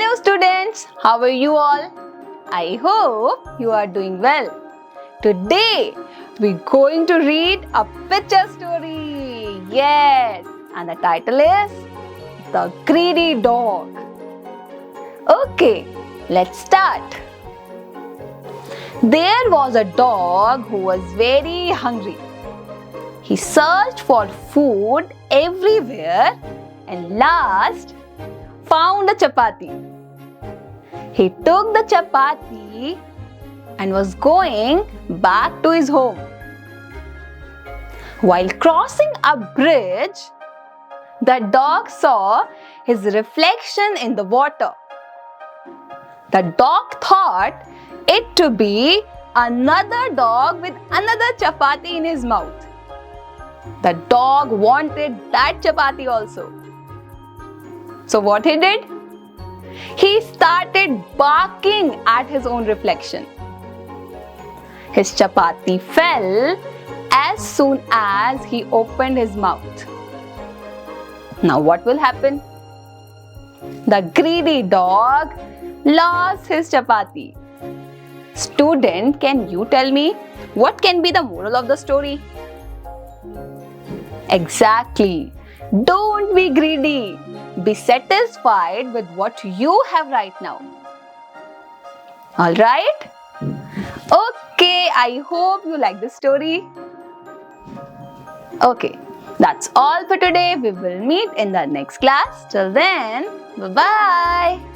Hello students, how are you all? I hope you are doing well. Today we're going to read a picture story. Yes, and the title is The Greedy Dog. Okay, let's start. There was a dog who was very hungry. He searched for food everywhere and last found a chapati. He took the chapati and was going back to his home. While crossing a bridge, the dog saw his reflection in the water. The dog thought it to be another dog with another chapati in his mouth. The dog wanted that chapati also. So what he did? He started barking at his own reflection. His chapati fell as soon as he opened his mouth. Now what will happen? The greedy dog lost his chapati. Student, can you tell me what can be the moral of the story? Exactly. Don't be greedy. Be satisfied with what you have right now. Alright? Okay, I hope you like this story. Okay, that's all for today. We will meet in the next class. Till then, bye-bye.